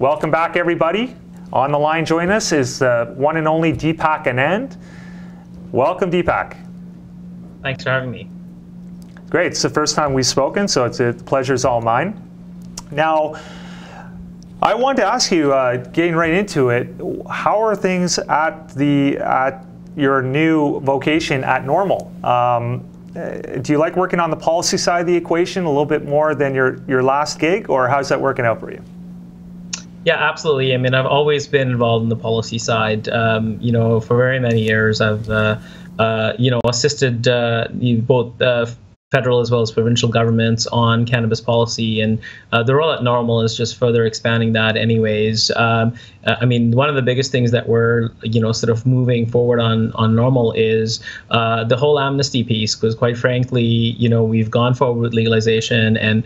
Welcome back, everybody. On the line joining us is the one and only Deepak Anand. Welcome, Deepak. Thanks for having me. Great. It's the first time we've spoken, so the pleasure's all mine. Now, I wanted to ask you, getting right into it, how are things at your new vocation at Norml? Do you like working on the policy side of the equation a little bit more than your last gig, or how's that working out for you? Yeah, absolutely. I mean, I've always been involved in the policy side. For very many years, I've assisted both federal as well as provincial governments on cannabis policy, and the role at Norml is just further expanding that anyways. I mean, one of the biggest things that we're, sort of moving forward on Norml is the whole amnesty piece, because quite frankly, we've gone forward with legalization, and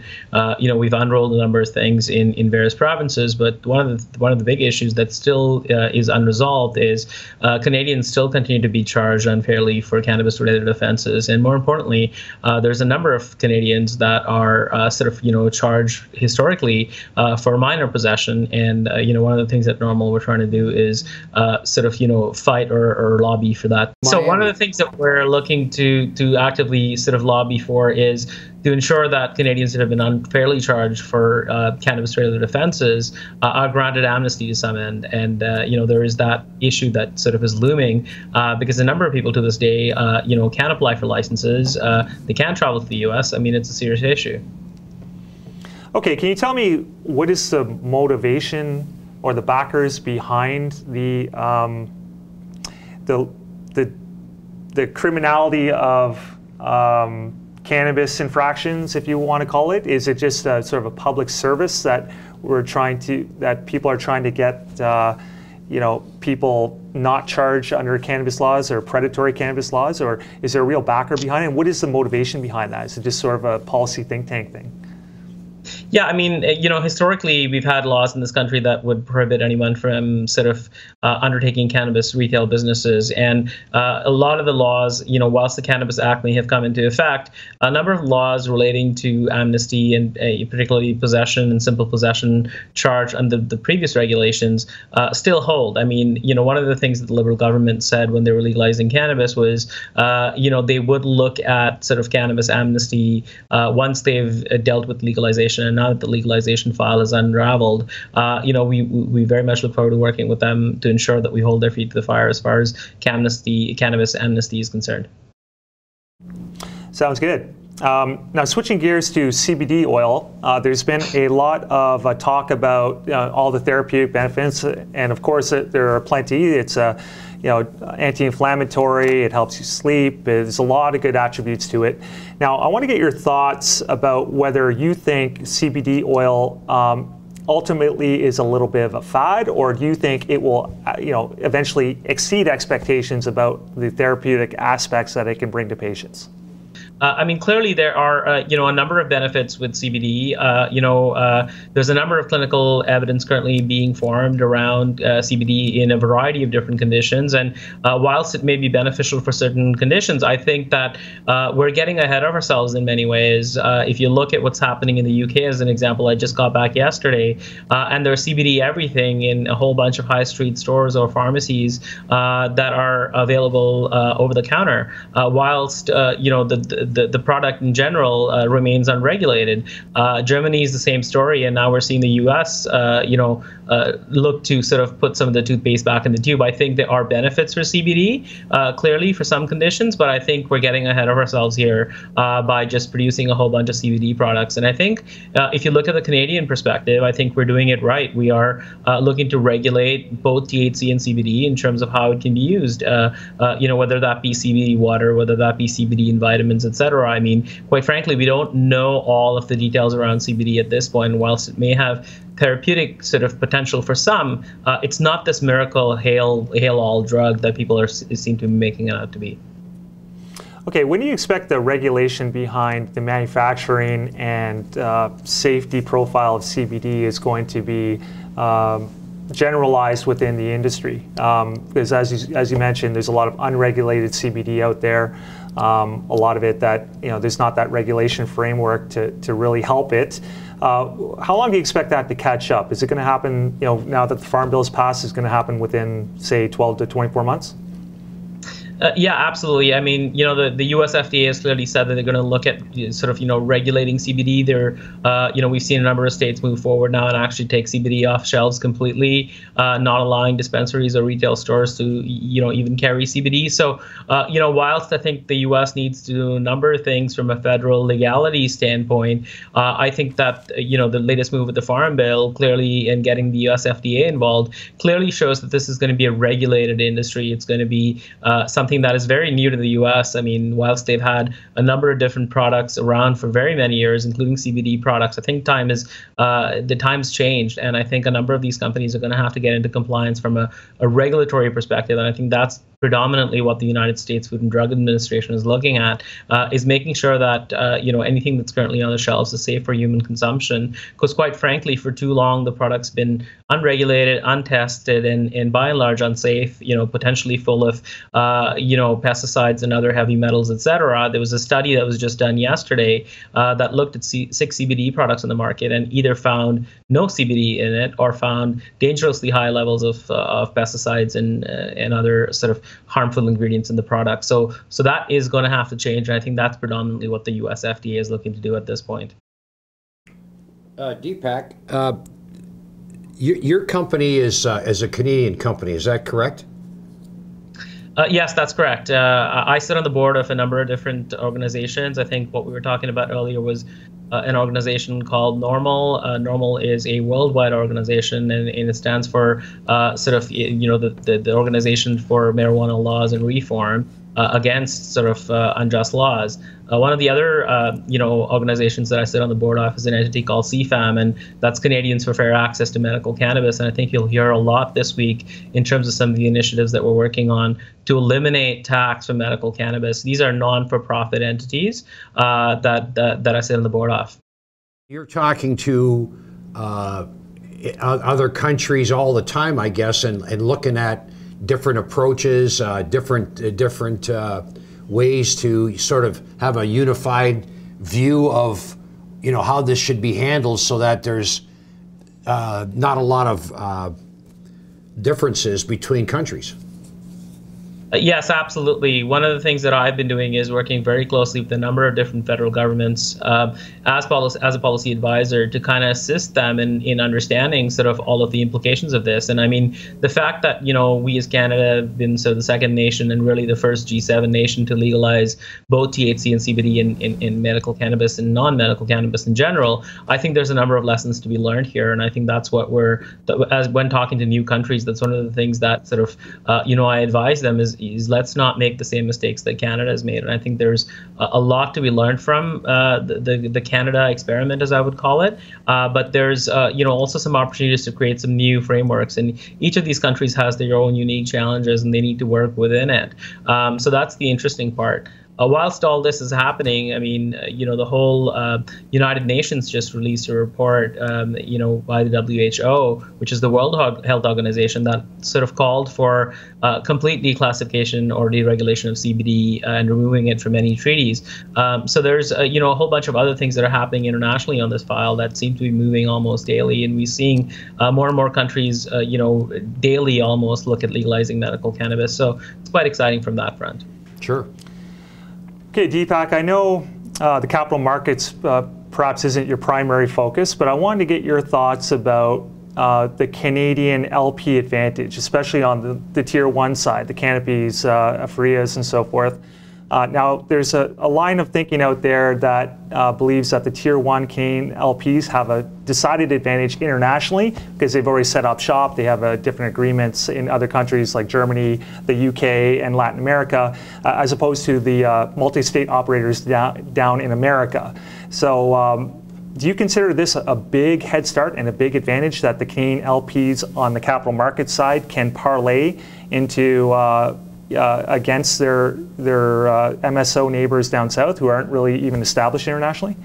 we've unrolled a number of things in various provinces, but one of the big issues that still is unresolved is Canadians still continue to be charged unfairly for cannabis-related offenses, and more importantly, there's a number of Canadians that are charged historically for minor possession, and one of the things that Norml we're trying to do is fight or lobby for that. So one of the things that we're looking to actively sort of lobby for is to ensure that Canadians that have been unfairly charged for cannabis-related offenses are granted amnesty to some end. And there is that issue that sort of is looming because a number of people to this day can apply for licenses. They can travel to the US. I mean, it's a serious issue. Okay, can you tell me what is the motivation or the backers behind the criminality of cannabis infractions, if you want to call it? Is it just a sort of a public service that people are trying to get people not charged under cannabis laws or predatory cannabis laws, or is there a real backer behind it? And what is the motivation behind that? Is it just sort of a policy think tank thing? Yeah, I mean, historically, we've had laws in this country that would prohibit anyone from sort of undertaking cannabis retail businesses. And a lot of the laws, whilst the Cannabis Act may have come into effect, a number of laws relating to amnesty and particularly possession and simple possession charge under the previous regulations still hold. I mean, one of the things that the Liberal government said when they were legalizing cannabis was, they would look at sort of cannabis amnesty once they've dealt with legalization. And now that the legalization file is unraveled, we very much look forward to working with them to ensure that we hold their feet to the fire as far as cannabis amnesty is concerned. Sounds good. Now, switching gears to CBD oil, there's been a lot of talk about all the therapeutic benefits, and of course there are plenty. It's anti-inflammatory, it helps you sleep, there's a lot of good attributes to it. Now, I want to get your thoughts about whether you think CBD oil ultimately is a little bit of a fad, or do you think it will eventually exceed expectations about the therapeutic aspects that it can bring to patients? I mean, clearly there are, a number of benefits with CBD. There's a number of clinical evidence currently being formed around CBD in a variety of different conditions. And whilst it may be beneficial for certain conditions, I think that we're getting ahead of ourselves in many ways. If you look at what's happening in the UK as an example, I just got back yesterday, and there's CBD everything in a whole bunch of high street stores or pharmacies that are available over the counter, whilst the product in general remains unregulated. Germany is the same story, and now we're seeing the US, look to sort of put some of the toothpaste back in the tube. I think there are benefits for CBD, clearly for some conditions, but I think we're getting ahead of ourselves here by just producing a whole bunch of CBD products. And I think if you look at the Canadian perspective, I think we're doing it right. We are looking to regulate both THC and CBD in terms of how it can be used, whether that be CBD water, whether that be CBD in vitamins, etc. I mean, quite frankly, we don't know all of the details around CBD at this point. And whilst it may have therapeutic sort of potential for some, it's not this miracle hail-all drug that people seem to be making it out to be. Okay, when do you expect the regulation behind the manufacturing and safety profile of CBD is going to be generalized within the industry? Because as you mentioned, there's a lot of unregulated CBD out there. A lot of it that, there's not that regulation framework to really help it. How long do you expect that to catch up? Is it going to happen, now that the Farm Bill is passed, is going to happen within, say, 12 to 24 months? Yeah, absolutely. I mean, the US FDA has clearly said that they're going to look at sort of, regulating CBD. We've seen a number of states move forward now and actually take CBD off shelves completely, not allowing dispensaries or retail stores to, even carry CBD. So, whilst I think the US needs to do a number of things from a federal legality standpoint, I think that, the latest move with the Farm Bill clearly, and getting the US FDA involved, clearly shows that this is going to be a regulated industry. It's going to be something that is very new to the US. I mean, whilst they've had a number of different products around for very many years, including CBD products, I think the time's changed, and I think a number of these companies are going to have to get into compliance from a regulatory perspective, and I think that's predominantly what the United States Food and Drug Administration is looking at, is making sure that anything that's currently on the shelves is safe for human consumption. Because quite frankly, for too long, the product's been unregulated, untested, and by and large unsafe. Potentially full of pesticides and other heavy metals, etc. There was a study that was just done yesterday that looked at 6 CBD products on the market and either found no CBD in it or found dangerously high levels of pesticides and other sort of harmful ingredients in the product. So that is going to have to change, and I think that's predominantly what the US FDA is looking to do at this point. Deepak, your company is a Canadian company, is that correct? Yes, that's correct. I sit on the board of a number of different organizations. I think what we were talking about earlier was an organization called Norml. Norml is a worldwide organization, and it stands for the Organization for Marijuana Laws and Reform against sort of unjust laws. One of the other organizations that I sit on the board of is an entity called CFAMM, and that's Canadians for Fair Access to Medical Cannabis. And I think you'll hear a lot this week in terms of some of the initiatives that we're working on to eliminate tax for medical cannabis. These are non-for-profit entities that I sit on the board of. You're talking to other countries all the time, I guess, and looking at different approaches, different ways to sort of have a unified view of, how this should be handled, so that there's not a lot of differences between countries. Yes, absolutely. One of the things that I've been doing is working very closely with a number of different federal governments as a policy advisor to kind of assist them in understanding sort of all of the implications of this. And I mean, the fact that, we as Canada have been sort of the second nation and really the first G7 nation to legalize both THC and CBD in medical cannabis and non-medical cannabis in general, I think there's a number of lessons to be learned here. And I think that's what when talking to new countries, that's one of the things that sort of, I advise them is let's not make the same mistakes that Canada has made. And I think there's a lot to be learned from the Canada experiment, as I would call it. But there's also some opportunities to create some new frameworks. And each of these countries has their own unique challenges, and they need to work within it. So that's the interesting part. Whilst all this is happening, I mean, the whole United Nations just released a report, by the WHO, which is the World Health Organization, that sort of called for complete declassification or deregulation of CBD and removing it from any treaties. So there's, a whole bunch of other things that are happening internationally on this file that seem to be moving almost daily, and we're seeing more and more countries, daily almost look at legalizing medical cannabis. So it's quite exciting from that front. Sure. Okay, Deepak, I know the capital markets perhaps isn't your primary focus, but I wanted to get your thoughts about the Canadian LP advantage, especially on the Tier 1 side, the canopies, Afrias, and so forth. Now, there's a line of thinking out there that believes that the Tier 1 Canadian LPs have a decided advantage internationally because they've already set up shop. They have different agreements in other countries like Germany, the UK, and Latin America, as opposed to the multi-state operators down in America. So do you consider this a big head start and a big advantage that the Canadian LPs on the capital market side can parlay into against their MSO neighbors down south who aren't really even established internationally?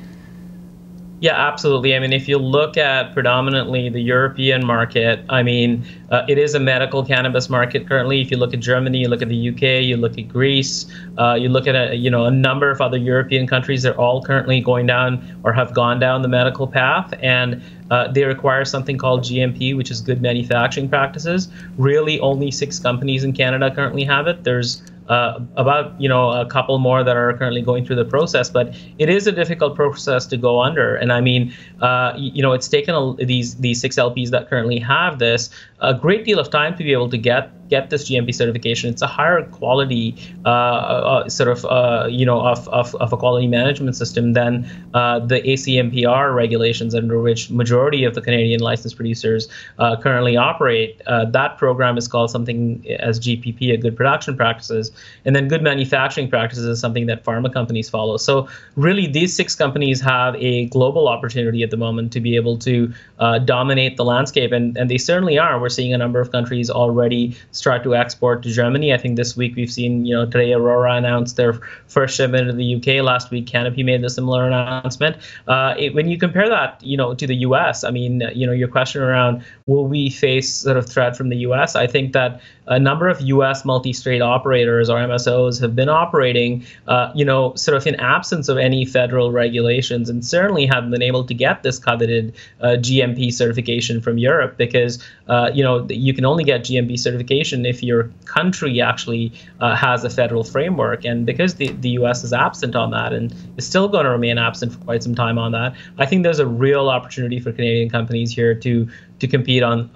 Yeah, absolutely. I mean, if you look at predominantly the European market, I mean, it is a medical cannabis market currently. If you look at Germany, you look at the UK, you look at Greece, you look at a number of other European countries. They're all currently going down or have gone down the medical path, and they require something called GMP, which is good manufacturing practices. Really, only 6 companies in Canada currently have it. There's about a couple more that are currently going through the process, but it is a difficult process to go under. And I mean, it's taken these 6 LPs that currently have this a great deal of time to be able to get this GMP certification. It's a higher quality of a quality management system than the ACMPR regulations under which majority of the Canadian licensed producers currently operate. That program is called something as GPP, a good production practices, and then good manufacturing practices is something that pharma companies follow. So really, these 6 companies have a global opportunity at the moment to be able to dominate the landscape, and they certainly are. We're seeing a number of countries already start to export to Germany. I think this week we've seen, today Aurora announced their first shipment to the UK. Last week, Canopy made a similar announcement. When you compare that, to the US, I mean, your question around will we face sort of threat from the US? I think that a number of US multi-state operators or MSOs have been operating, sort of in absence of any federal regulations, and certainly haven't been able to get this coveted GMP certification from Europe, because you can only get GMP certification if your country actually has a federal framework. And because the US is absent on that and is still going to remain absent for quite some time on that, I think there's a real opportunity for Canadian companies here to compete on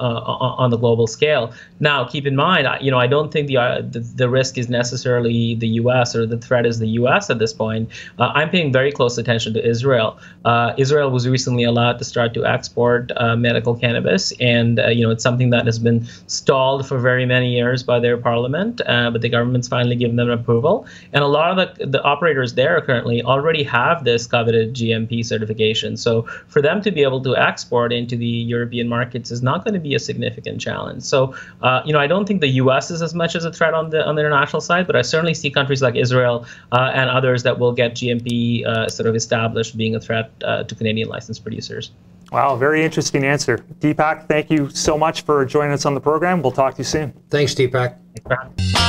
the global scale. Now, keep in mind, I don't think the risk is necessarily the U.S. or the threat is the U.S. at this point. I'm paying very close attention to Israel. Israel was recently allowed to start to export medical cannabis, and it's something that has been stalled for very many years by their parliament, but the government's finally given them approval. And a lot of the operators there currently already have this coveted GMP certification. So for them to be able to export into the European market is not going to be a significant challenge. So, I don't think the U.S. is as much as a threat on the international side, but I certainly see countries like Israel and others that will get GMP sort of established being a threat to Canadian licensed producers. Wow, very interesting answer. Deepak, thank you so much for joining us on the program. We'll talk to you soon. Thanks, Deepak. Thanks for having me.